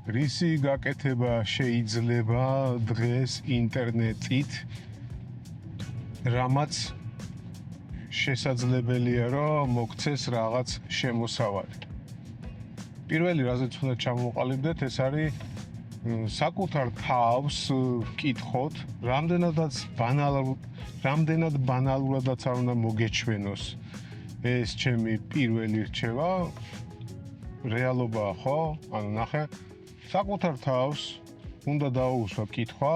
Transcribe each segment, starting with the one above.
რისი გაკეთება შეიძლება დღეს ინტერნეტით, რამაც შესაძლებელია, რომ მოგცეს რაღაც შემოსავალი. პირველი, რაზეც უნდა ჩამოვყალიბდეთ, ეს არის საკუთარ თავს ვკითხოთ, რამდენად ბანალურადაც არ უნდა მოგეჩვენოს. ეს ჩემი პირველი რჩევა. რეალობაა, ხო? ანუ ნახე, საკუთარ თავს უნდა დაუუსვა კითხვა,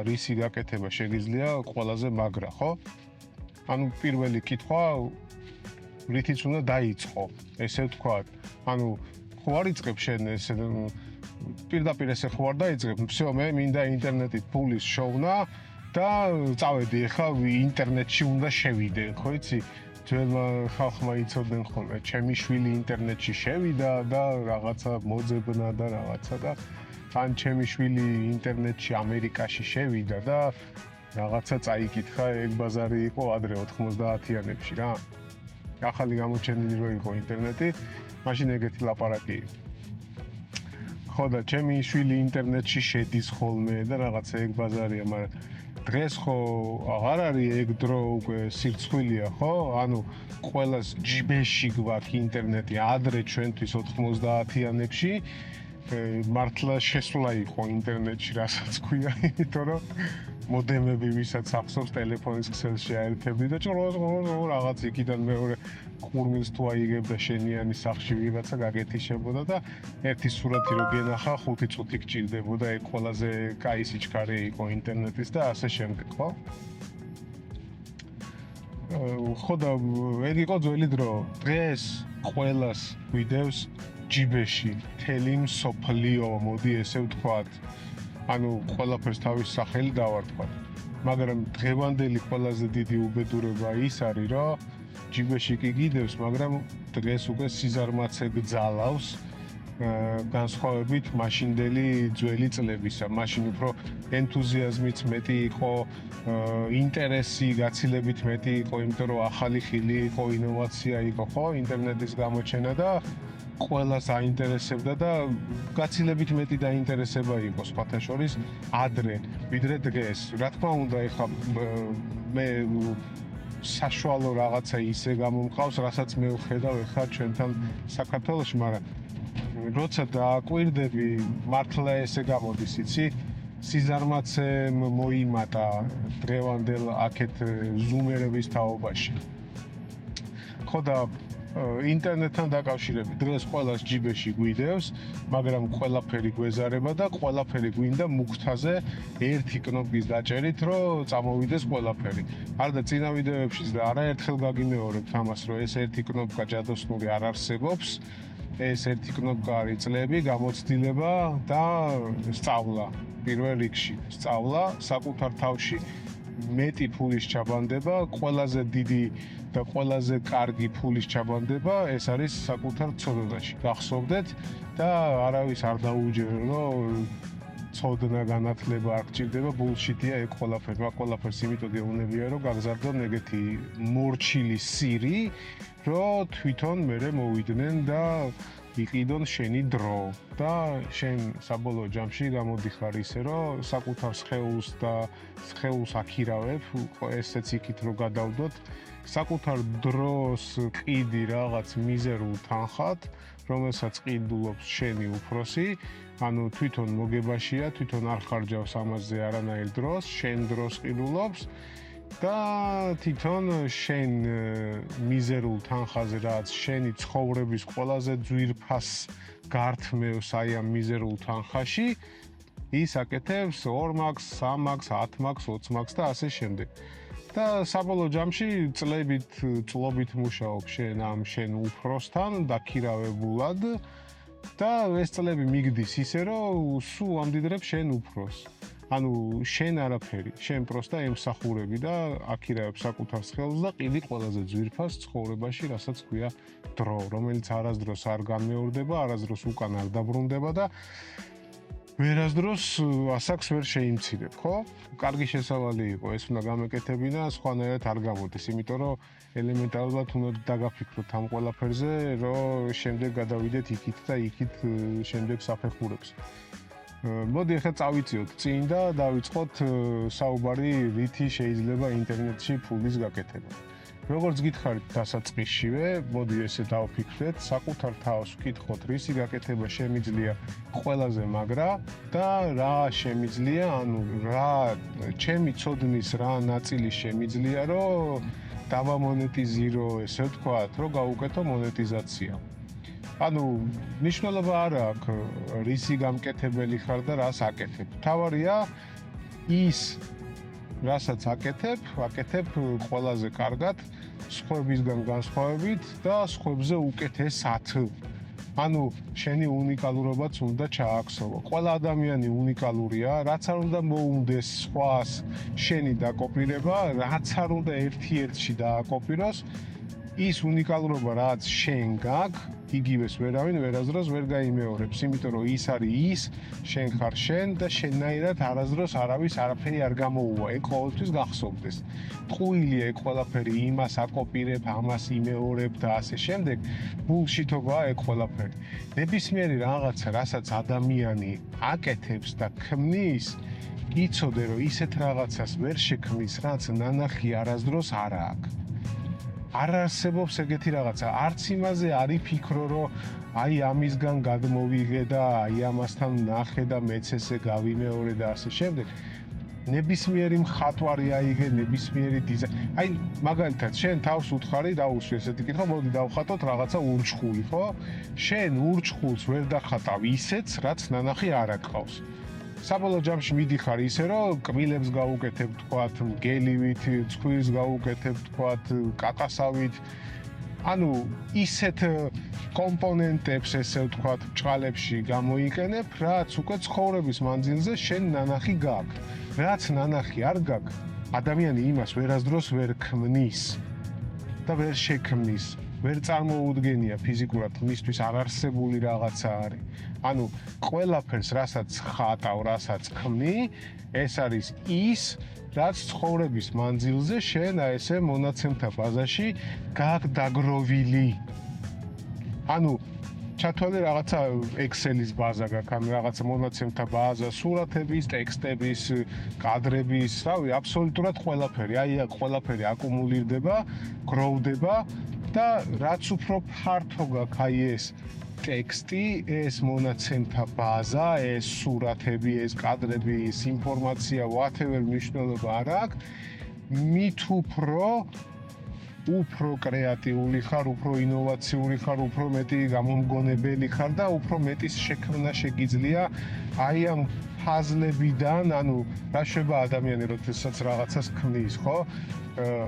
რისი გაკეთება შეგიძლია ყველაზე მაგრა, ხო? ანუ პირველი კითხვა, რითიც უნდა დაიწყო, ესე ვთქვათ. ანუ ხო არ იწყებ შენ ესე პირდაპირ ესე ხო არ დაიწყებ, всё, მე მინდა ინტერნეტით ფულის შოვნა და წავედი, ახლა ინტერნეტში უნდა შევიდე, ხო იცი? ძველმა ხალხმა იცოდნენ ხოლმე, ჩემი შვილი ინტერნეტში შევიდა და რაღაცა მოძებნა და რაღაცა და ან ჩემი შვილი ინტერნეტში ამერიკაში შევიდა და რაღაცა წაიკითხა, ეგ ბაზარი იყო ადრე 90-იანებში რა. ახალი გამოჩენილი რო იყო ინტერნეტი, მაშინ ეგეთი ლაპარაკი იყო. ხო და ჩემი შვილი ინტერნეტში შედის ხოლმე და რაღაცა ეგ ბაზარია, მაგრამ დღეს ხო აღარ არის ეგ დრო უკვე სირცხვილია, ხო? ანუ ყველას ჯიბეში გვაქვს ინტერნეტი, ადრე ჩვენთვის 90-იანებში მართლა შესვლა იყო ინტერნეტში, რასაც ქვია, იმიტომ რომ მოდემები ვისაც ახსოვს ტელეფონის ქსელს შეაერთებდი და რაღაც იქიდან მეორე ყურმილს თუ აიგებდა შენიანი სახში ვიღაცა გაგეთიშებოდა და ერთი სურათი რო გენახა 5 წუთი გჭირდებოდა, ეგ ყველაზე კაი სიჩქარე იყო ინტერნეტის და ასე შემდეგ, ხო? ხო და ეგ იყო ძველი დრო. დღეს ყველას გვიდევს ჯიბეში, მთელი მსოფლიო, მოდი ესე ვთქვათ. ანუ ყველაფერს თავის სახელი დავარქვათ. მაგრამ დღევანდელი ყველაზე დიდი უბედურება ის არის, რომ ჯიბეში კი გიდევს, მაგრამ დღეს უკვე სიზარმაცე გძალავს განსხვავებით მაშინდელი ძველი წლებისა. მაშინ უფრო ენთუზიაზმიც მეტი იყო, ინტერესი გაცილებით მეტი იყო, იმიტომ რომ ახალი ხილი იყო, ინოვაცია იყო, ხო, ინტერნეტის გამოჩენა და ყველას აინტერესებდა და გაცილებით მეტი დაინტერესება იყო სხვათა შორის ადრე, ვიდრე დღეს. რა თქმა უნდა, ეხლა მე საშუალო რაღაცა ისე გამომყავს, რასაც მე ვხედავ ეხლა ჩვენთან საქართველოში, მაგრამ როცა დააკვირდები, მართლა ესე გამოდის, იცი? სიზარმაცემ მოიმატა დღევანდელ აქეთ ზუმერების თაობაში. ხო და ინტერნეტთან დაკავშირებით დღეს ყველას ჯიბეში გვიდევს, მაგრამ ყველაფერი გვეზარება და ყველაფერი გვინდა მუქთაზე ერთი კნოპკის დაჭერით, რომ წამოვიდეს ყველაფერი. არდა წინა ვიდეოებშიც და არაერთხელ გაგიმეორებთ ამას, რომ ეს ერთი კნოპკა ჯადოსნური არ არსებობს. ეს ერთი კნოპკა არის წლები, გამოცდილება და სწავლა. პირველ რიგში სწავლა საკუთარ თავში. მეტი ფულის ჩაბანდება, ყველაზე დიდი და ყველაზე კარგი ფულის ჩაბანდება, ეს არის საკუთარ ცოდნაში. გახსოვდეთ და არავის არ დაუჯერო, რომ ცოდნა განათლება არ გჭირდება, ბულშიტია ეგ ყველაფერი. მაგ ყველაფერს იმიტომ გეუბნებია, რომ გაგზავნონ ეგეთი მორჩილი სირი, რომ თვითონ მერე მოვიდნენ და იყიდონ შენი დრო და შენ საბოლოო ჯამში გამოდიხარ ისე, რომ საკუთარ სხეულს და სხეულს აქირავებ, ესეც იქით რომ გადავდოთ, საკუთარ დროს ყიდი რაღაც მიზერულ თანხად, რომელსაც ყიდულობს შენი უფროსი, ანუ თვითონ მოგებაშია, თვითონ არ ხარჯავს ამაზე არანაირ დროს, შენ დროს ყიდულობს და თვითონ შენ მიზერულ თანხაზე რაც შენი ცხოვრების ყველაზე ძვირფას გართმევს აი ამ მიზერულ თანხაში, ის აკეთებს 2 მაქს, 3 მაქს, 10 მაქს, 20 მაქს და ასე შემდეგ. და საბოლოო ჯამში წლობით მუშაობ შენ უფროსთან დაქირავებულად და ეს წლები მიგდის ისე, რომ სულ ამდიდრებ შენ უფროს. ანუ შენ არაფერი, შენ პროსტა ემსახურები და აქირავებ საკუთარ სხეულს და ყიდი ყველაზე ძვირფას ცხოვრებაში, რასაც ქვია დრო, რომელიც არასდროს არ განმეორდება, არასდროს უკან არ დაბრუნდება და ვერასდროს ასაკს ვერ შეიმცირებ, ხო? კარგი შესავალი იყო, ეს უნდა გამეკეთებინა, სხვანაირად არ გამოდის, იმიტომ რომ ელემენტარულად უნდა დაგაფიქროთ ამ ყველაფერზე, რომ შემდეგ გადავიდეთ იქით და იქით შემდეგ საფეხურებს. მოდი ახლა წავიწიოთ წინ და დავიწყოთ საუბარი, რითი შეიძლება ინტერნეტში ფულის გაკეთება. როგორც გითხარით დასაწყისშივე, მოდი ესე დავფიქრდეთ, საკუთარ თავს ვკითხოთ, რისი გაკეთება შემიძლია ყველაზე მაგრა და რა შემიძლია, ანუ რა ჩემი ცოდნის რა ნაწილი შემიძლია, რომ დავამონეტიზირო, ესე ვთქვათ, რომ გავუკეთო მონეტიზაცია. ანუ მნიშვნელობა არ აქვს, რისი გამკეთებელი ხარ და რას აკეთებ. თავარია ის რასაც აკეთებ ყველაზე კარგად სხვებისგან განსხვავებით და სხვებზე უკეთესად. ანუ შენი უნიკალურობაც უნდა ჩააქსოვო. ყველა ადამიანი უნიკალურია, რაც არ უნდა მოუნდეს სხვას შენი დაკოპირება, რაც არ უნდა ერთ-ერთში დააკოპიროს, ის უნიკალურობა რაც შენ გაქვს, იგივეს ვერავინ ვერასდროს ვერ გაიმეორებს, იმიტომ რომ ის არის ის, შენ ხარ შენ და შენნაირად არასდროს არავის არაფერი არ გამოუვა. ეგ ყოველთვის გახსოვდეს. ტყუილია ეგ ყველაფერი, იმას აკოპირებ, ამას იმეორებ და ასე შემდეგ. ბულშიტობაა ეგ ყველაფერი. ნებისმიერი რაღაცა, რასაც ადამიანი აკეთებს და ქმნის, იცოდე რომ ისეთ რაღაცას ვერ შექმნის, რაც ნანახი არასდროს არ აქვს. არ არსებობს ეგეთი რაღაცა, არც იმაზე არ იფიქრო, რომ აი ამისგან გადმოვიღე და აი ამასთან ნახე და მეც ესე გავიმეორე და ასე შემდეგ. ნებისმიერი მხატვარი აიღე, ნებისმიერი დიზაინერი. აი მაგალითად, შენ თავს უთხარი დაუსვი ესეთი კითხვა, მოდი დავხატოთ რაღაცა ურჩხული, ხო? შენ ურჩხულს ვერ დახატავ ისეც, რაც ნანახი არ აკყავს. საბოლოო ჯამში მიდიხარ ისე, რომ კბილებს გაუკეთებ, თქვათ, მგელივით, ცხვირს გაუკეთებ, თქვათ, კაკასავით. ანუ ისეთ კომპონენტებს, ესე ვთქვათ, ბჭყალებში გამოიყენებ, რაც უკვე ცხოვრების მანძილზე შენ ნანახი გაქვს. რაც ნანახი არ გაქვს, ადამიანი იმას ვერასდროს ვერ ქმნის და ვერ შექმნის. ვერ წარმოუდგენია ფიზიკურად მისთვის არარსებული რაღაცა არის. ანუ ყველაფერს, რასაც ხატავ, რასაც ქმნი, ეს არის ის, რაც ცხოვრების მანძილზე შენ ესე მონაცემთა ბაზაში გაქვს დაგროვილი. ანუ ჩათვალე რაღაცა Excel-ის ბაზა გაქვს, ან რაღაცა მონაცემთა ბაზა, სურათების, ტექსტების, კადრების, რავი, აბსოლუტურად ყველაფერი. აი აქ ყველაფერი აკუმულირდება, გროვდება და რაც უფრო ფართო გაქვს აი ეს ტექსტი, ეს მონაცემთა ბაზა, ეს სურათები, ეს კადრები, ეს ინფორმაცია, whatever მნიშვნელობა არ აქვს, მით უფრო კრეატიული ხარ, უფრო ინოვაციური ხარ, უფრო მეტი გამომგონებელი ხარ და უფრო მეტის შექმნა შეგიძლია აი ამ ფაზლებიდან, ანუ რა შეება ადამიანი, როდესაც რაღაცას ქმნის, ხო?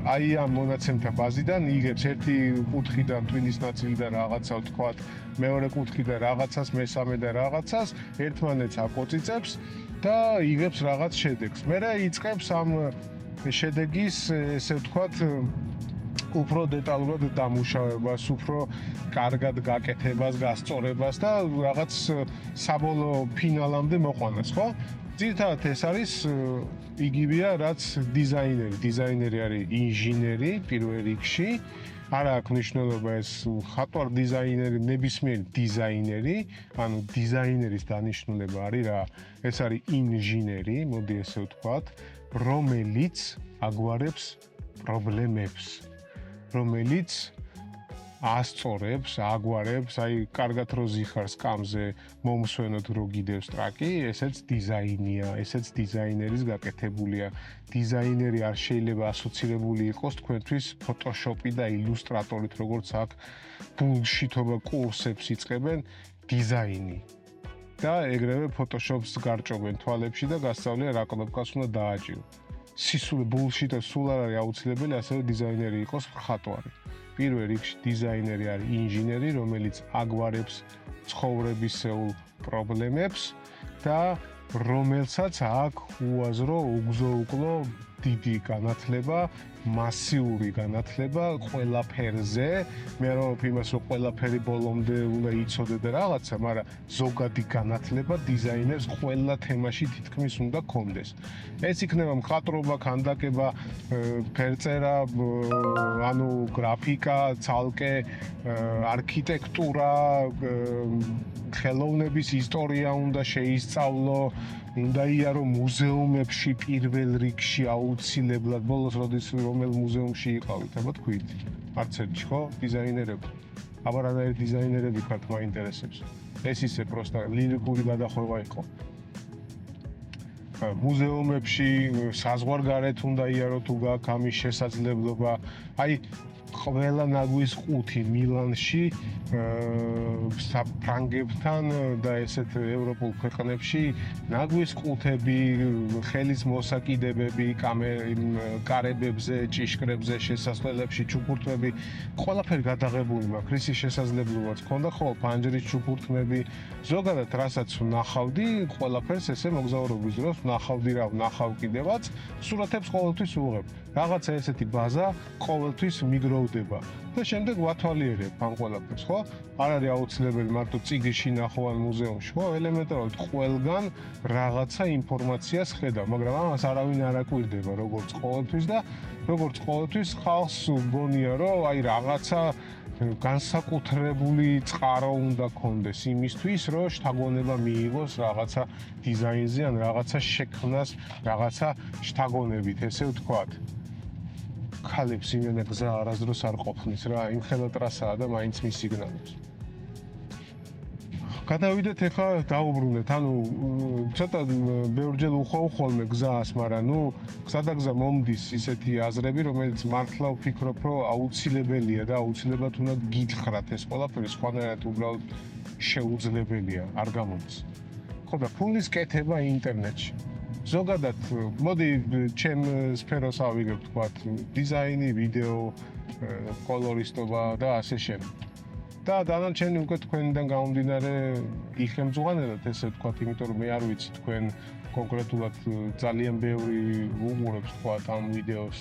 აი ამ მონაცემთა ბაზიდან იღებს ერთი კუთხიდან, ტვინის ნაწილიდან რაღაცა, ვთქვათ, მეორე კუთხიდან რაღაცას, მესამე და რაღაცას, ერთმანეთს აკოწიწებს და იღებს რაღაც შედეგს. მერე იწყებს ამ შედეგის, ესე ვთქვათ, უფრო დეტალურად დამუშავებას, უფრო კარგად გაკეთებას, გასწორებას და რაღაც საბოლოო ფინალამდე მოყვანას, ხო? ძირითადად ეს არის იგივეა, რაც დიზაინერი. დიზაინერი არის ინჟინერი პირველ რიგში. არ აქვს მნიშვნელობა ეს მხატვარ დიზაინერი, ნებისმიერი დიზაინერი, ანუ დიზაინერის დანიშნულება არის რა? ეს არის ინჟინერი, მოდი ესე ვთქვათ, რომელიც აგვარებს პრობლემებს. რომელიც ასწორებს, აგვარებს, აი, კარგად რო ზიხარ სკამზე, მომსვენოთ რო გიდევს ტრაკი, ესეც დიზაინია, ესეც დიზაინერის გაკეთებულია. დიზაინერი არ შეიძლება ასოცირებული იყოს თქვენთვის Photoshop-ი და Illustrator-ით, როგორც აქ ბულშიტობა კურსებს იწყებენ დიზაინი. და ეგრევე Photoshop-ს გარჭობენ თვალებში და გასწავლიან რა კნოპკას უნდა დააჭირო. სისულე ბულშიტა სულ არ არის აუცილებელი, ასევე დიზაინერი იყოს მხატვარი. პირველ რიგში დიზაინერი არის ინჟინერი, რომელიც აგვარებს ცხოვრებისეულ პრობლემებს და რომელსაც აქვს უაზრო უგზო-უკლო დიდი განათლება მასიური განათლება ყველაფერზე. მე არ ვამბობ იმას, რომ ყველაფერი ბოლომდე უნდა იცოდე და რაღაცა, მაგრამ ზოგადი განათლება დიზაინერს ყველა თემაში თითქმის უნდა გქონდეს. ეს იქნება მხატვრობა, ქანდაკება, ფერწერა, ანუ გრაფიკა, ცალკე არქიტექტურა, ხელოვნების ისტორია უნდა შეისწავლო, უნდა იარო მუზეუმებში პირველ რიგში აუცილებლად. ბოლოს როდის რომელ მუზეუმში იყავით, აბა თქვით? არც ერთი, ხო? დიზაინერები. აბა რანაირი დიზაინერები ხართ, მაინტერესებს. ეს ისე პროსტა ლირიკური გადახვევა იყო. მუზეუმებში საზღვარგარეთ უნდა იარო თუ გაქვს ამის შესაძლებლობა. აი ყველა ნაგვის ყუთი მილანში ფრანგებთან და ესეთ ევროპულ ქვეყნებში ნაგვის ყუთები, ხელის მოსაკიდებები, კარებებზე, ჭიშკრებზე, შესასვლელებში, ჩუქურთმები, ყველაფერი გადაღებული მაქვს. რისი შესაძლებლობაც ქონდა, ხო, ფანჯრის ჩუქურთმები, ზოგადად რასაც ვნახავდი, ყველაფერს ესე მოგზაურობის დროს ვნახავდი რა, ვნახავ კიდევაც, სურათებს ყოველთვის ვუღებ. რაღაცა ესეთი ბაზა ყოველთვის მიგროვდება და შემდეგ ვათვალიერებ ამ ყველაფერს, ხო? არ არის აუცილებელი მარტო წიგნში ნახო ან მუზეუმში, ხო? ელემენტარულად ყველგან რაღაცა ინფორმაციას ხედავ, მაგრამ ამას არავინ არ აკვირდება როგორც ყოველთვის და როგორც ყოველთვის ხალხს გონია, რომ აი რაღაცა განსაკუთრებული წყარო უნდა გქონდეს იმისთვის, რომ შთაგონება მიიღოს რაღაცა დიზაინზე ან რაღაცა შექმნას, რაღაცა შთაგონებით, ესე ვთქვათ. ქალებს იმენა გზა არასდროს არ ყოფნის რა, იმხელა ტრასაა და მაინც მისიგნალებს. გადავიდეთ ახლა დაუბრუნდეთ, ანუ ცოტა ბევრჯერ უხოვ ხოლმე გზას, მაგრამ ნუ გზადაგზა მომდის ისეთი აზრები, რომელიც მართლა ვფიქრობ, რომ აუცილებელია და აუცილებლად უნდა გითხრათ ეს ყველაფერი, სხვანაირად უბრალოდ შეუძლებელია, არ გამოდის. ხო და ფულის კეთება ინტერნეტში. ზოგადად, მოდი ჩემ სფეროს ავიგებ, თქვათ, დიზაინი, ვიდეო, კოლორისტობა და ასე შემდეგ. და დანარჩენი უკვე თქვენიდან გამომდინარე იხემძღვანელად, ესე ვთქვათ, იმიტომ რომ მე არ ვიცი თქვენ კონკრეტულად ძალიან ბევრი უყურებს, თქვათ, ამ ვიდეოს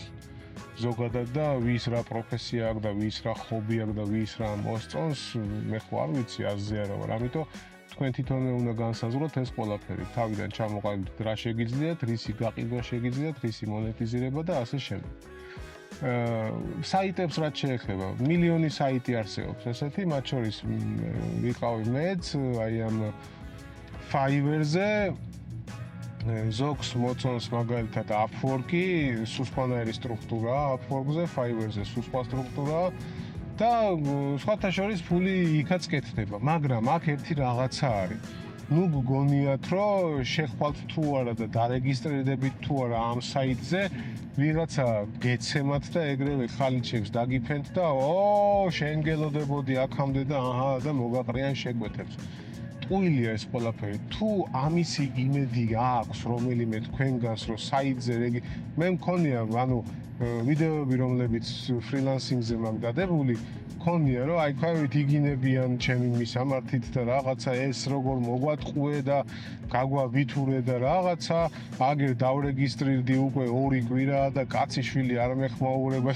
ზოგადად და ვის რა პროფესია აქვს და ვის რა ჰობი აქვს და ვის რა მოსწონს, მე ხო არ ვიცი, აზზე არა ვარ, ამიტომ თქვენ თვითონვე უნდა განსაზღვროთ ეს ყველაფერი. თავიდან ჩამოყალიბდეთ რა შეგიძლიათ, რისი გაყიდვა შეგიძლიათ, რისი მონეტიზირება და ასე შემდეგ. საიტებს რაც შეეხება, მილიონი საიტი არსებობს ესეთი, მათ შორის ვიყავი მეც, აი ამ Fiverr-ზე, ზოგს მოწონს მაგალითად Upwork-ი, სუსხანაირი სტრუქტურაა Upwork-ზე, Fiverr-ზე სუსხა სტრუქტურაა. და სხვათა შორის ფული იქაც კეთდება, მაგრამ აქ ერთი რაღაცა არის. ნუ გგონიათ, რომ შეხვალთ თუ არა და დარეგისტრირდებით თუ არა ამ საიტზე, ვიღაცა გეცემათ და ეგრევე ხალიჩებს დაგიფენთ და შენ გელოდებოდი აქამდე და აჰა და მოგაყრიან შეკვეთებს. ტყუილია ეს ყველაფერი. თუ ამისი იმედი აქვს რომელიმე თქვენგანს, რომ საიტზე მე მქონია, ანუ ვიდეოები, რომლებიც ფრილანსინგზე მაქვს დადებული, მქონია, რომ აი ქვევით იგინებიან ჩემი მისამართით და რაღაცა ეს როგორ მოგვატყუე და გაგვავითურე და რაღაცა, აგერ დავრეგისტრირდი უკვე 2 კვირაა და კაციშვილი არ მეხმაურება.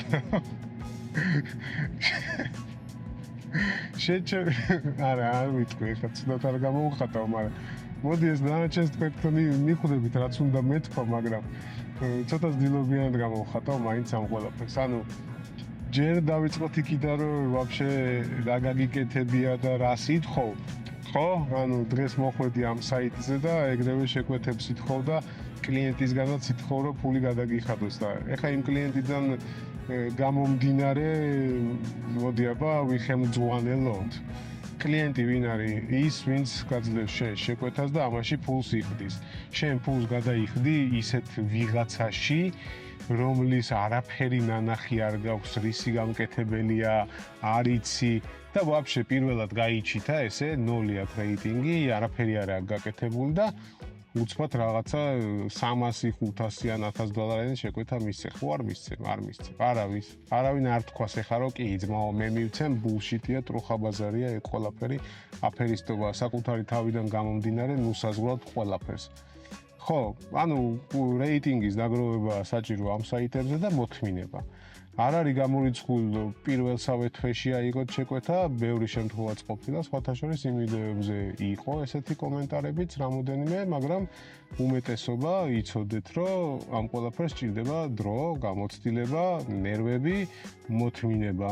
არა, არ ვიტყვი, ხა ცუდად არ გამოვხატავ, მაგრამ მოდი ეს დანარჩენს თქვენ მიხვდებით, რაც უნდა მეთქვა, მაგრამ ცოტა ძილობიანად გამოვხატავ მაინც ამ ყველაფერს. ანუ ჯერ დავიწყოთ იქიდან, რომ ვაფშე რა გაგიკეთებია და რა სითხო, ხო? ანუ დღეს მოხვედი ამ საიტზე და ეგრევე შეკვეთებს სითხო და კლიენტისგანაც სითხო, რომ ფული გადაგიხადოს და ეხა იმ კლიენტიდან გამომდინარე, მოდი აბა ვიხემძღვანელოთ. კლიენტი ვინ არის? ის, ვინც გაძლევს შენ შეკვეთას და ამაში ფულს იხდის. შენ ფულს გადაიხდი ისეთ ვიღაცაში, რომლის არაფერი ნანახი არ გაქვს, რისი გამკეთებელია, არ იცი და ვაფშე პირველად გაიჩითა ესე 0 აქვს რეიტინგი, არაფერი არ აქვს გაკეთებული და უცბად რაღაცა 300-500 ან $1000 შეკვეთა მისცე. ხო არ მისცემ, არ მისცემ. არავინ არ თქვას ეხა რომ კი ძმაო მე მივცემ, ბულშიტია, ტრუხაბაზარია ეგ ყველაფერი, აფერისტობა საკუთარი თავიდან გამომდინარე, ნუ საზღვრავთ ყველაფერს. ხო, ანუ რეიტინგის დაგროვება საჭირო ამ საიტებზე და მოთმინება. არ არის გამორიცხული პირველსავე თვეში აიღოთ შეკვეთა, ბევრი შემთხვევაც ყოფილა, სხვათა შორის იმ ვიდეოებზე იყო ესეთი კომენტარებიც რამოდენიმე, მაგრამ უმეტესობა იცოდეთ, რომ ამ ყველაფერს სჭირდება დრო, გამოცდილება, ნერვები, მოთმინება,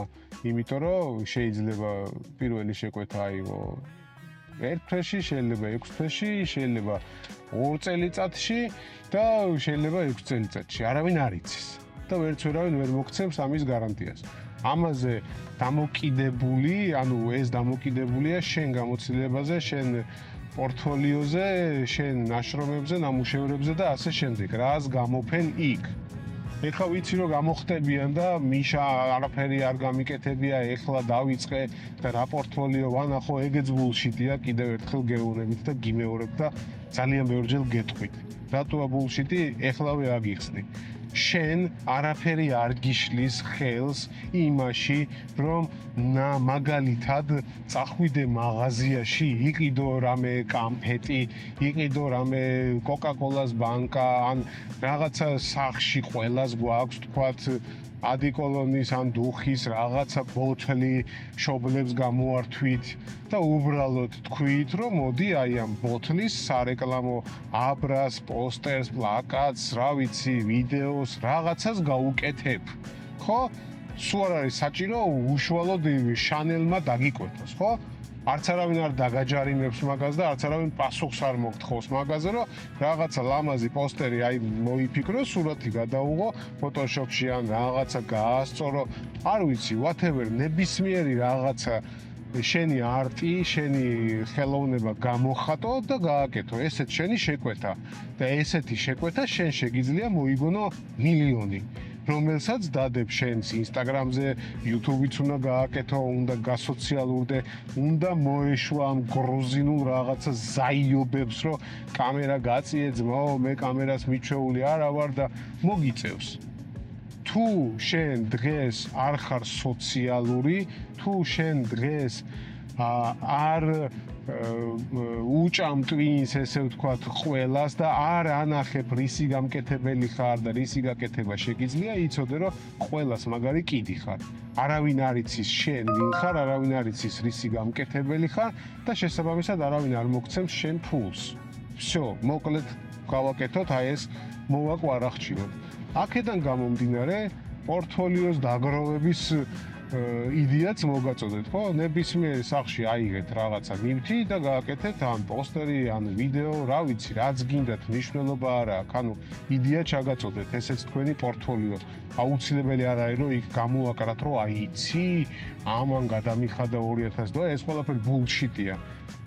იმიტომ რომ შეიძლება პირველი შეკვეთა აიღო 1 თვეში, შეიძლება 6 თვეში, შეიძლება 2 წელიწადში და შეიძლება 6 წელიწადში, არავინ არ იცის. და ვერავინ ვერ მოგცემს ამის გარანტიას. ამაზე დამოკიდებული, ანუ ეს დამოკიდებულია შენ გამოცდილებაზე, შენ პორტფოლიოზე, შენ ნაშრომებზე, ნამუშევრებზე და ასე შემდეგ. რას გამოფენ იქ. ეხლა ვიცი რომ გამოხტებიან და მიშა არაფერი არ გამიკეთებია, ეხლა დავიწყე და რა პორტფოლიო ვანახო, ეგეც ბულშიტია, კიდევ ერთხელ გეუბნებით და გიმეორებ და ძალიან ბევრჯერ გეტყვით. რატოა ბულშიტი? ეხლავე აგიხსნი. შენ არაფერი არ გიშლის ხელს იმაში, რომ მაგალითად წახვიდე მაღაზიაში, იყიდო რამე კამფეტი, იყიდო რამე კოკა-კოლას ბანკა, ან რაღაცა სახში ყველას გვაქვს, თქვათ, ადიკოლონის ან დუხის რაღაცა ბოთლი შობლებს გამოართვით და უბრალოდ თქვით, რომ მოდი აი ამ ბოთლის სარეკლამო აბრას, პოსტერს, პლაკატს, რა ვიცი, ვიდეოს, რაღაცას გაუკეთებ. ხო? სულ არ არის საჭირო უშუალოდ შანელმა დაგიკვეთოს, ხო? არც არავინ არ დაგაჯარიმებს მაგას და არც არავინ პასუხს არ მოგთხოვს მაგაზე, რომ რაღაცა ლამაზი პოსტერი აი მოიფიქრო, სურათი გადაუღო Photoshop-ში ან რაღაცა გაასწორო, არ ვიცი, whatever, ნებისმიერი რაღაცა შენი არტი, შენი ხელოვნება გამოხატო და გააკეთო. ესეც შენი შეკვეთა და ესეთი შეკვეთა შენ შეგიძლია მოიგონო მილიონი. რომელსაც დადებ შენს Instagram-ზე, YouTube-იც უნდა გააკეთო, უნდა გასოციალურდე, უნდა მოეშვა ამ გროზინულ რაღაცა ზაიობებს, რომ კამერა გაწიე ძმაო, მე კამერას მიჩვეული არა ვარ და მოგიწევს. თუ შენ დღეს არ ხარ სოციალური, თუ შენ დღეს არ უჭამ ტვინს, ესე ვთქვათ, ყველას და არ ანახებ რისი გამკეთებელი ხარ და რისი გაკეთება შეგიძლია, იცოდე რომ ყველას მაგარი კიდი ხარ. არავინ არ იცის შენ ვინ ხარ, არავინ არ იცის რისი გამკეთებელი ხარ და შესაბამისად არავინ არ მოგცემს შენ ფულს. всё, მოკლედ გავაკეთოთ აი ეს მოვაკვარახჩიოთ. აქედან გამომდინარე, პორტფოლიოს დაგროვების იდეაც მოგაწოდეთ, ხო? ნებისმიერ სახში აიღეთ რაღაცა ნივთი და გააკეთეთ ან პოსტერი, ან ვიდეო, რა ვიცი, რაც გინდათ, მნიშვნელობა არა აქვს. ანუ იდეა ჩაგაწოდეთ, ესეც თქვენი პორტფოლიო. აუცილებელი არ არის, რომ იქ გამოაკრათ, რომ აი იცი, ამან გადამიხადა 2000 და ეს ყველაფერი ბულშიტია.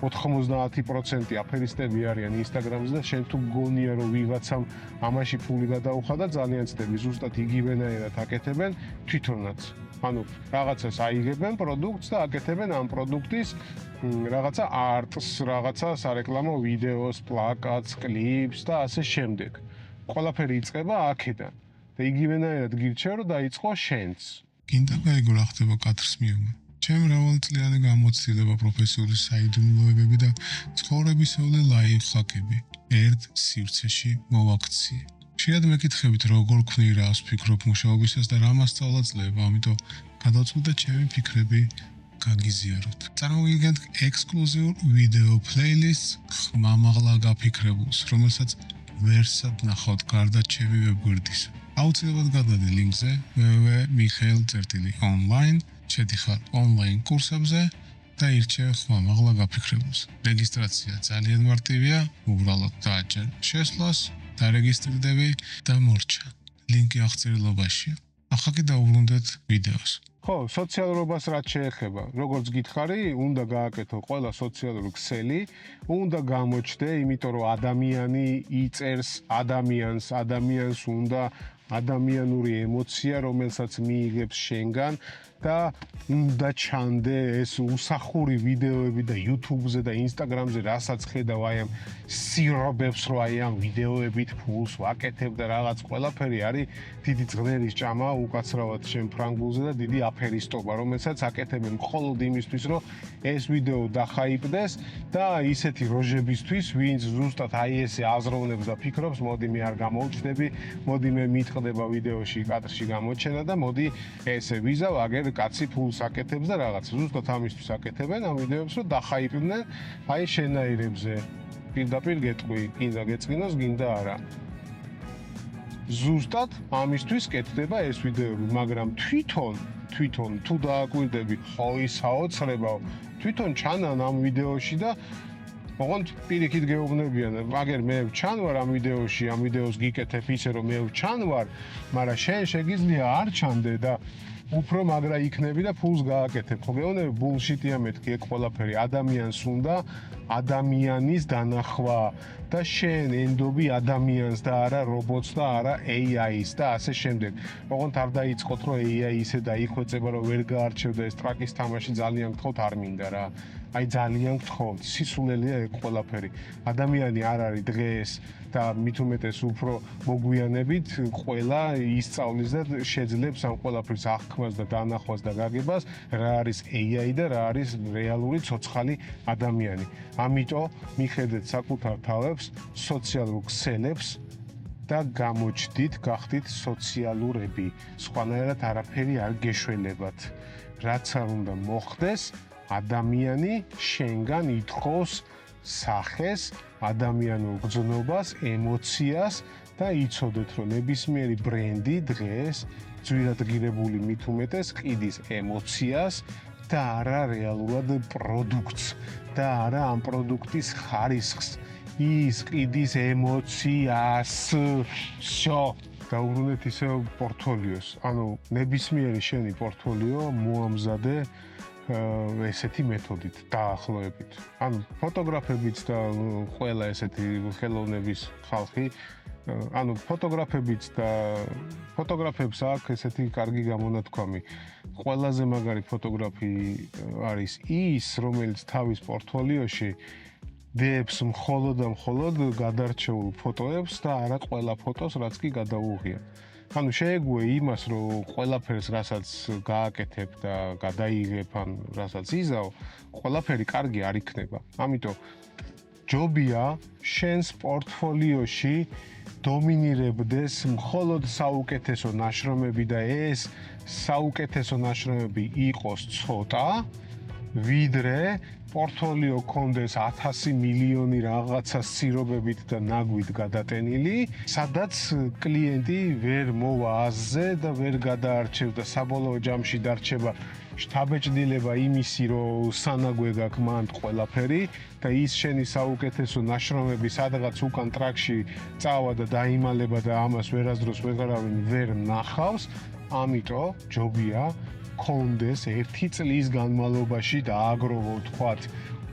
90% აფერისტები არიან Instagram-ზე და შენ თუ გონია, რომ ვიღაცამ ამაში ფული გადაუხადა, ძალიან ცდები, ზუსტად იგივენაირად აკეთებენ თვითონაც. ანუ რაღაცას აიღებენ პროდუქტს და აკეთებენ ამ პროდუქტის რაღაცა არტს, რაღაცა სარეკლამო ვიდეოს, პლაკატს, კლიპს და ასე შემდეგ. ყველაფერი იწყება აქედან. და იგივენაირად გირჩევ, რომ დაიწყო შენც. გინდა გაიგო რა ხდება კადრს მიიღო. ჩემ მრავალწლიანი გამოცდილება, პროფესიული საიდუმლოებები და ცხოვრებისეული ლაიფჰაკები ერთ სივრცეში მოვაქციე. ხშირად მეკითხებით როგორ ქმნი რას ფიქრობ მუშაობისას და რა მასწავლა ძლება, ამიტომ გადავწყვიტე ჩემი ფიქრები გაგიზიაროთ. წარმოვიდგენთ ექსკლუზიურ ვიდეო პლეილისტს ხმამაღლა გაფიქრებულს, რომელსაც ვერსად ნახავთ გარდა ჩემი ვებგვერდისა. აუცილებლად გადადი ლინკზე www.mikhail.online, შედიხარ ონლაინ კურსებზე და ირჩევ ხმამაღლა გაფიქრებულს. რეგისტრაცია ძალიან მარტივია, უბრალოდ დააჭერ შესვლას, დარეგისტრირდები და მორჩა. ლინკი აღწერილობაშია. ახლა კი დავუბრუნდეთ ვიდეოს. ხო, სოციალურობას რაც შეეხება, როგორც გითხარი, უნდა გააკეთო ყველა სოციალური ქსელი, უნდა გამოჩდე, იმიტომ რომ ადამიანი იწერს ადამიანს უნდა ადამიანური ემოცია, რომელსაც მიიღებს შენგან და უნდა ჩანდე ეს უსახური ვიდეოები და YouTube-ზე და Instagram-ზე რასაც ხედავ აი ამ სირობებს რო აი ამ ვიდეოებით ფულს ვაკეთებ და რაღაც ყველაფერი არის დიდი ძღნელის ჭამა უკაცრავად შენ ფრანგულზე და დიდი აფერისტობა რომელსაც აკეთებენ მხოლოდ იმისთვის რომ ეს ვიდეო დახაიპდეს და ისეთი როჟებისთვის ვინც ზუსტად აი ესე აზროვნებს და ფიქრობს მოდი მე არ გამოვჩნდები მოდი მე მიტყდება ვიდეოში კადრში გამოჩენა და მოდი ესე ვიზავ აგერ კაცი ფულს აკეთებს და რაღაც ზუსტად ამისთვის აკეთებენ ამ ვიდეოებს რომ დახაიპდნენ აი შენაირებზე პირდაპირ გეტყვი კიდე გეწყინოს გინდა არა ზუსტად ამისთვის კეთდება ეს ვიდეოები მაგრამ თვითონ თუ დააკვირდები ხო ის საოცრებაო თვითონ ჩანან ამ ვიდეოში და ოღონდ პირიქით გეუბნებიან აგერ მე ვჩანვარ ამ ვიდეოში ამ ვიდეოს გიკეთებ ისე რომ მე ვჩანვარ მაგრამ შენ შეგიძლია არ ჩანდე და უფრო მაგრა იქნები და ფულს გააკეთებ. ხო გეუბნები ბულშიტია მეთქი ეგ ყველაფერი ადამიანს უნდა ადამიანის დანახვა და შენ ენდობი ადამიანს და არა რობოტს და არა AI-ს და ასე შემდეგ. ოღონდ არ დაიწყოთ რომ AI ისე დაიხვეწება რომ ვერ გაარჩევ და ეს ტრაკის თამაში ძალიან გთხოვთ არ მინდა რა. აი ძალიან გთხოვთ, სისულელეა ეგ ყველაფერი. ადამიანი არ არის დღეს და მით უმეტეს უფრო მოგვიანებით ყველა ისწავლის და შეძლებს ამ ყველაფრის აღქმას და დანახვას და გაგებას რა არის AI და რა არის რეალური ცოცხალი ადამიანი. ამიტომ მიხედეთ საკუთარ თავებს, სოციალურ ქსელებს და გამოჩდით, გახდით სოციალურები. სხვანაირად არაფერი არ გეშველებათ. რაც არ უნდა მოხდეს, ადამიანი შენგან ითხოვს სახეს, ადამიანურ გრძნობას, ემოციას და იცოდეთ, რომ ნებისმიერი ბრენდი დღეს ძვირადღირებული მით უმეტეს ყიდის ემოციას და არა რეალურად პროდუქტს და არა ამ პროდუქტის ხარისხს. ის ყიდის ემოციას. всё. დაუბრუნდეთ ისე პორტფოლიოს. ანუ ნებისმიერი შენი პორტფოლიო მოამზადე ესეთი მეთოდით დაახლოებით. ანუ ფოტოგრაფებიც და ყველა ესეთი ხელოვნების ხალხი ანუ ფოტოგრაფებიც და ფოტოგრაფებს აქვს ესეთი კარგი გამონათქვამი. ყველაზე მაგარი ფოტოგრაფი არის ის, რომელიც თავის პორტფოლიოში დებს მხოლოდ და მხოლოდ გადარჩეულ ფოტოებს და არა ყველა ფოტოს, რაც კი გადაუღია. ანუ შეეგუე იმას, რომ ყველაფერს, რასაც გააკეთებ და გადაიღებ, ან რასაც იზავ, ყველაფერი კარგი არ იქნება. ამიტომ ჯობია შენს პორტფოლიოში დომინირებდეს მხოლოდ საუკეთესო ნაშრომები და ეს საუკეთესო ნაშრომები იყოს ცოტა, ვიდრე პორტფოლიო კონდეს 1000 მილიონი რაღაცა სირობებით და ნაგვით გადატენილი, სადაც კლიენტი ვერ მოვა აზზე და ვერ გადაარჩევ და საბოლოო ჯამში დარჩება შთაბეჭდილება იმისი, რომ სანაგვე გაქვს მან ყველაფერი და ის შენი საუკეთესო ნაშრომები სადღაც უკან ტრაქში წავა და დაიმალება და ამას ვერასდროს ვეღარავინ ვერ ნახავს, ამიტომ ჯობია კონდეს 1 წლის განმავლობაში დააგროვო თქვათ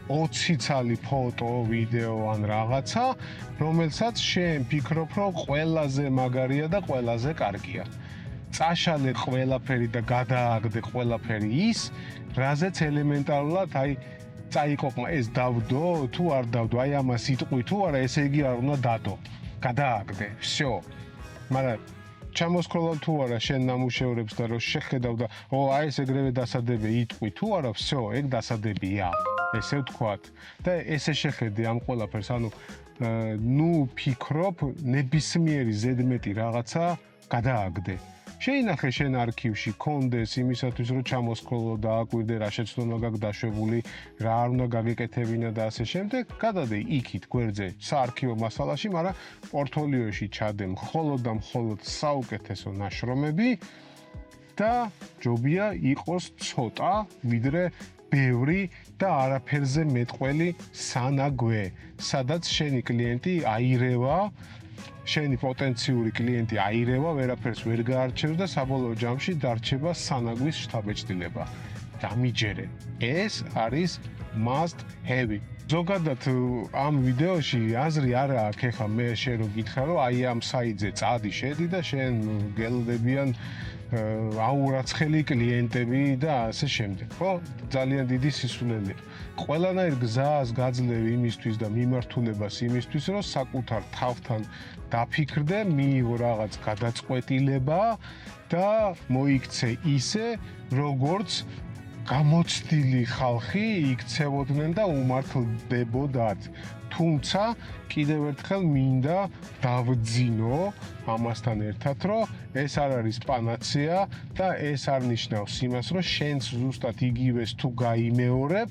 20 ცალი ფოტო, ვიდეო ან რაღაცა, რომელსაც შენ ფიქრობ, რომ ყველაზე მაგარია და ყველაზე კარგია. წაშალე ყველაფერი და გადააგდე ყველაფერი ის, რაზეც ელემენტარულად აი წაიყოფა ეს დავდო, თუ არ დავდო, აი ამას იტყვი თუ არა, ესე იგი არ უნდა დადო. გადააგდე, всё. მაგრამ ჩამოსკროლავ თუ არა შენ ნამუშევრებს და რო შეხედავ და აი ეს ეგრევე დასადები იტყვი თუ არა, всё, ეგ დასადებია. ესე ვთქვათ და ესე შეხედე ამ ყველაფერს, ანუ ნუ ფიქრობ ნებისმიერი ზედმეტი რაღაცა გადააგდე. შეინახე შენ არქივში კონდეს იმისათვის რომ ჩამოსკროლო და აკვირდე რა შეცდომა გაქვს დაშვებული, რა არ უნდა გაგეკეთებინა და ასე შემდეგ, გადადე იქით გვერდზე საარქივო მასალაში, მაგრამ პორტფოლიოში ჩადე მხოლოდ და მხოლოდ საუკეთესო ნაშრომები და ჯობია იყოს ცოტა, ვიდრე ბევრი და არაფერზე მეტყველი სანაგვე, სადაც შენი კლიენტი აირევა შენი პოტენციური კლიენტი აირევა, ვერაფერს ვერ გაარჩევს და საბოლოო ჯამში დარჩება სანაგვის შთაბეჭდილება. დამიჯერე. ეს არის must have. ზოგადად ამ ვიდეოში აზრი არ აქვს, ეხლა მე შენ რო გითხრა, რომ აი ამ საიტზე წადი შედი და შენ გელოდებიან აურაცხელი კლიენტები და ასე შემდეგ. ხო, ძალიან დიდი სისულელეა. ყველანაირ გზას გაძლევ იმისთვის და მიმართულებას იმისთვის, რომ საკუთარ თავთან დაფიქრდე, მიიღო რაღაც გადაწყვეტილება და მოიქცე ისე, როგორც გამოცდილი ხალხი იქცევოდნენ და უმართლდებოდათ. თუმცა კიდევ ერთხელ მინდა დავძინო ამასთან ერთად, რომ ეს არ არის პანაცეა და ეს არ ნიშნავს იმას, რომ შენც ზუსტად იგივეს თუ გაიმეორებ,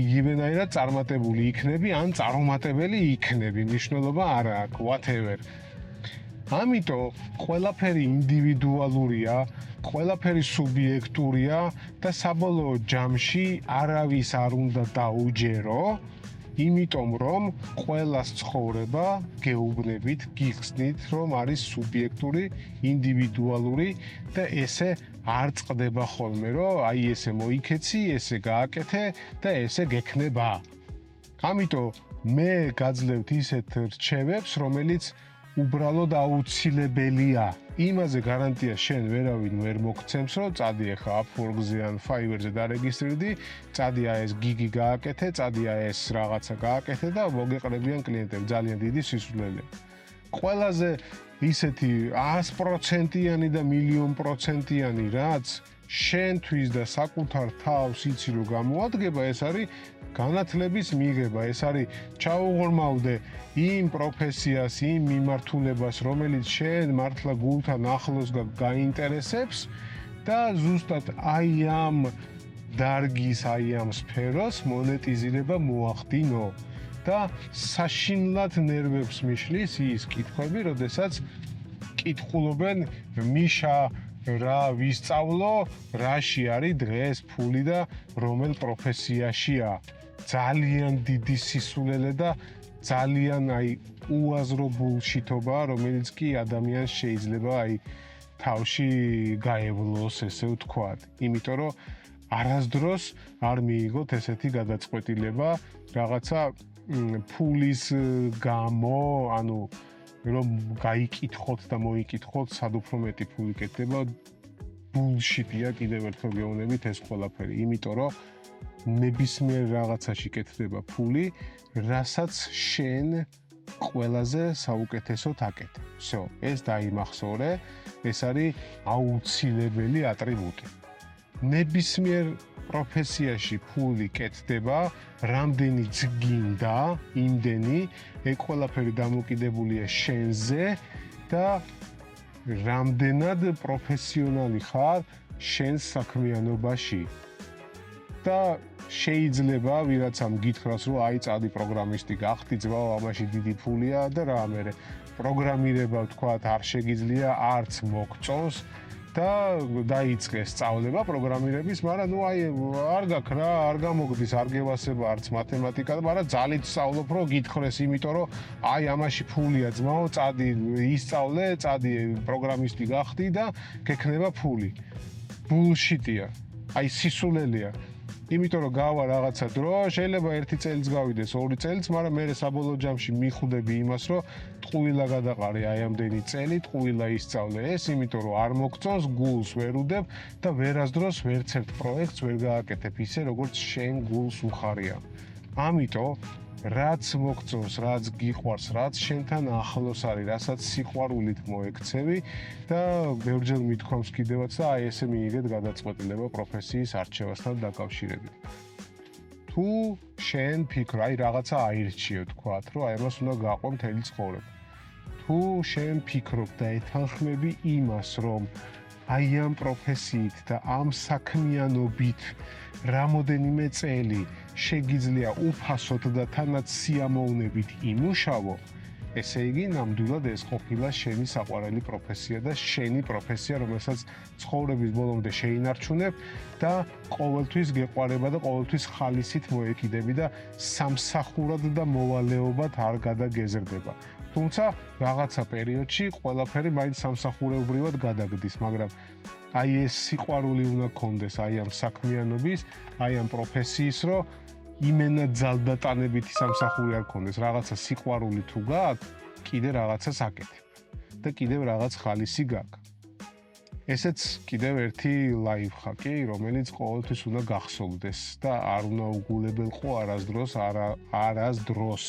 იგივენაირად წარმატებული იქნები ან წარუმატებელი იქნები, მნიშვნელობა არ აქვს, whatever. ამიტომ ყველაფერი ინდივიდუალურია, ყველაფერი სუბიექტურია და საბოლოო ჯამში არავის არ უნდა დაუჯერო, იმიტომ რომ ყველას ცხოვრება გეუბნებით, გიხსნით, რომ არის სუბიექტური, ინდივიდუალური და ესე არ წყდება ხოლმე, რომ აი ესე მოიქეცი, ესე გააკეთე და ესე გექნება. ამიტომ მე გაძლევთ ისეთ რჩევებს, რომელიც უბრალოდ აუცილებელია. იმაზე გარანტია შენ ვერავინ ვერ მოგცემს, რომ წადი ახლა Upwork-ზე ან Fiverr-ზე დარეგისტრირდი, წადი ეს გიგი გააკეთე, წადი ეს რაღაცა გააკეთე და მოგეყრებიან კლიენტები. ძალიან დიდი სისულელეა. ყველაზე ისეთი 100%-იანი და მილიონ%-იანი რაც შენთვის და საკუთარ თავს იცი რომ გამოადგება, ეს არის განათლების მიღება, ეს არის ჩაუღრმავდე იმ პროფესიას, იმ მიმართულებას, რომელიც შენ მართლა გულთან ახლოს გაინტერესებს და ზუსტად აი ამ დარგის, აი ამ სფეროს მონეტიზირება მოახდინო. და საშინლად ნერვებს მიშლის ის კითხვები, როდესაც კითხულობენ მიშა რა ვისწავლო, რაში არის დღეს ფული და რომელ პროფესიაშია. ძალიან დიდი სისულელე და ძალიან აი უაზრო ბულშიტობა, რომელიც კი ადამიანს შეიძლება აი თავში გაევლოს, ესე ვთქვათ. იმიტომ რომ არასდროს არ მიიღოთ ესეთი გადაწყვეტილება რაღაცა ფულის გამო, ანუ რომ გაიკითხოთ და მოიკითხოთ, სად უფრო მეტი ფული კეთდება, ბულშიტია კიდევ ერთხელ გეუბნებით ეს ყველაფერი, იმიტომ რომ ნებისმიერ რაღაცაში კეთდება ფული, რასაც შენ ყველაზე საუკეთესოდ აკეთებ. всё, ეს დაიმახსოვრე, ეს არის აუცილებელი ატრიბუტი. ნებისმიერ პროფესიაში ფული კეთდება, რამდენიც გინდა, იმდენი, ეგ ყველაფერი დამოკიდებულია შენზე და რამდენად პროფესიონალი ხარ შენს საქმიანობაში. და შეიძლება ვიღაცამ გითხრას, რომ აი წადი პროგრამისტი გახდი, ძმაო, ამაში დიდი ფულია და რა მერე პროგრამირება ვთქვათ არ შეგიძლია, არც მოგწონს და დაიწყე სწავლება პროგრამირების, მაგრამ ნუ აი არ გაქვს რა, არ გამოგდის, არ გევასება არც მათემატიკა, მაგრამ ძალით სწავლობ, რომ გითხრეს, იმიტომ რომ აი ამაში ფულია, ძმაო, წადი ისწავლე, წადი პროგრამისტი გახდი და გექნება ფული. ბულშიტია. აი სისულელეა. იმიტომ რომ გავა რაღაცა დრო, შეიძლება 1 წელიც გავიდეს, 2 წელიც, მაგრამ მე საბოლოო ჯამში მიხვდები იმას, რომ ტყუილა გადაყარე აი ამდენი წელი, ტყუილა ისწავლე ეს, იმიტომ რომ არ მოგწონს, გულს ვერ უდებ და ვერასდროს ვერც ერთ პროექტს ვერ გააკეთებ ისე, როგორც შენ გულს უხარია. ამიტომ რაც მოგწონს, რაც გიყვარს, რაც შენთან ახლოს არის, რასაც სიყვარულით მოექცევი და ბევრჯერ მithქვამს კიდევაც და აი ესე მიიღეთ გადაწყვეტილება პროფესიის არჩევასთან დაკავშირებით. თუ შენ ფიქრ, აი რაღაცა აირჩიე, თქვათ, რომ აი ამას უნდა გაყვე მთელი ცხოვრება. თუ შენ ფიქრობ და ეთანხმები იმას, რომ აი ამ პროფესიით და ამ საქმიანობით რამოდენიმე წელი შეგიძლია უფასოდ და თანაც სიამოვნებით იმუშავო, ესე იგი ნამდვილად ეს ყოფილა შენი საყვარელი პროფესია და შენი პროფესია, რომელსაც ცხოვრების ბოლომდე შეინარჩუნებ და ყოველთვის გეყვარება და ყოველთვის ხალისით მოეკიდები და სამსახურად და მოვალეობად არ გადაგეზრდება. თუმცა რაღაცა პერიოდში ყველაფერი მაინც სამსახურეობრივად გადაგდის, მაგრამ აი ეს სიყვარული უნდა გქონდეს აი ამ საქმიანობის, აი ამ პროფესიის, რომ იმენა ძალდატანებითი სამსახური არ გქონდეს, რაღაცა სიყვარული თუ გააქვს, კიდე რაღაცას აკეთებ და კიდევ რაღაც ხალისი გაქვს. ესეც კიდევ ერთი ლაიფჰაკი, რომელიც ყოველთვის უნდა გახსოვდეს და არ უნდა უგულებელყო არასდროს.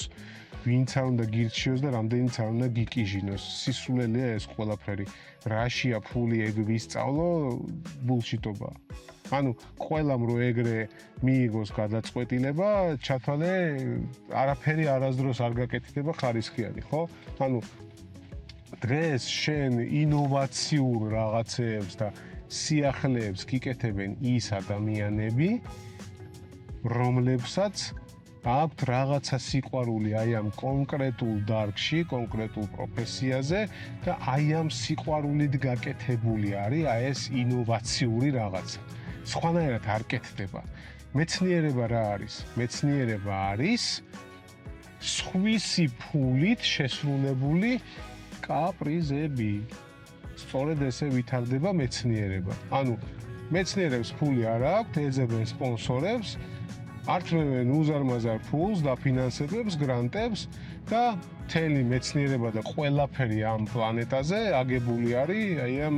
ვინც არ უნდა გირჩიოს და რამდენიც არ უნდა გიკიჟინოს. სისულელეა ეს ყველაფერი. რაშია ფული ეგ ვისწავლო, ბულშიტობა. ანუ ყველამ რო ეგრე მიიღოს გადაწყვეტილება, ჩათვალე არაფერი არასდროს არ გაკეთდება ხარისხიანი, ხო? ანუ დღეს შენ ინოვაციურ რაღაცეებს და სიახლეებს გიკეთებენ ის ადამიანები, რომლებსაც აქვთ რაღაცა სიყვარული აი ამ კონკრეტულ დარგში, კონკრეტულ პროფესიაზე და აი ამ სიყვარულით გაკეთებული არის აი ეს ინოვაციური რაღაცა. სხვანაირად არ კეთდება. მეცნიერება რა არის? მეცნიერება არის სხვისი ფულით შესრულებული კაპრიზები. სწორედ ესე ვითარდება მეცნიერება. ანუ მეცნიერებს ფული არ აქვთ, ეძებენ სპონსორებს, ართმევენ უზარმაზარ ფულს, დაფინანსებებს, გრანტებს და მთელი მეცნიერება და ყველაფერი ამ პლანეტაზე აგებული არის აი ამ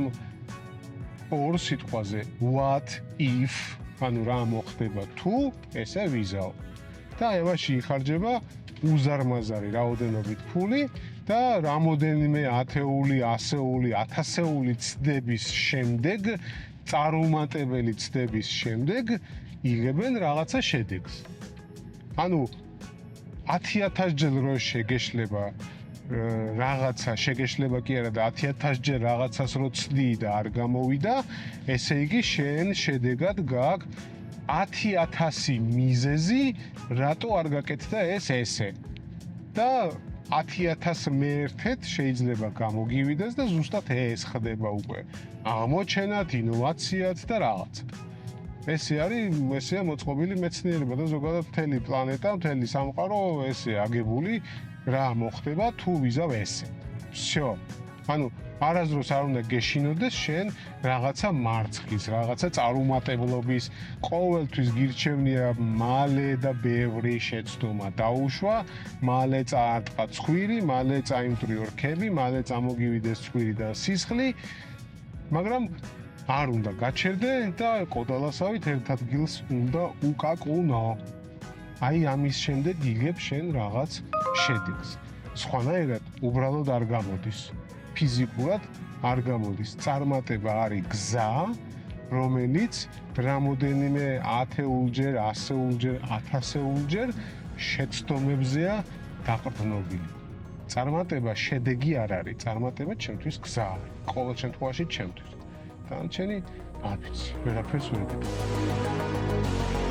ორ სიტყვაზე what if, ანუ რა მოხდება თუ ესე ვიზაო. და ამაში იხარჯება უზარმაზარი რაოდენობით ფული და რამოდენიმე ათეული, ასეული, ათასეული ცდების შემდეგ, წარუმატებელი ცდების შემდეგ იღებენ რაღაცა შედეგს. ანუ 10,000 ჯერ რო შეგეშლება რაღაცა შეგეშლება კი არა და 10,000 ჯერ რაღაცას რო ცდი და არ გამოვიდა, ესე იგი შენ შედეგად გაქვს 10,000 მიზეზი, რატო არ გაკეთდა ესე. და 10,000-მეერთედ შეიძლება გამოგივიდეს და ზუსტად ეს ხდება უკვე. აღმოჩენად, ინოვაციად და რაღაცა. ესეა მოწყობილი მეცნიერება და ზოგადად მთელი პლანეტა, მთელი სამყარო ესეა აგებული, რა მოხდება თუ ვიზავ ესე. всё. ანუ არასდროს არ უნდა გეშინოდეს შენ რაღაცა მარცხის, რაღაცა წარუმატებლობის, ყოველთვის გირჩევნია მალე და ბევრი შეცდომა დაუშვა, მალე წაარტყა ცხვირი, მალე წაიმტვიო რქები, მალე წამოგივიდეს ცხვირი და სისხლი, მაგრამ არ უნდა გაჩერდე და ყოდალასავით ერთ ადგილს უნდა უკაკუნო. აი ამის შემდეგ იღებ შენ რაღაც შედეგს. სხვანაირად უბრალოდ არ გამოდის. ფიზიკურად არ გამოდის. წარმატება არის გზა, რომელიც რამოდენიმე ათეულჯერ, ასეულჯერ, ათასეულჯერ შეცდომებზეა დაყრდნობილი. წარმატება შედეგი არ არის. წარმატება ჩემთვის გზა არის. ყოველ შემთხვევაში ჩემთვის. დანარჩენი არ ვიცი, ვერაფერს ვერ ვიტყვი.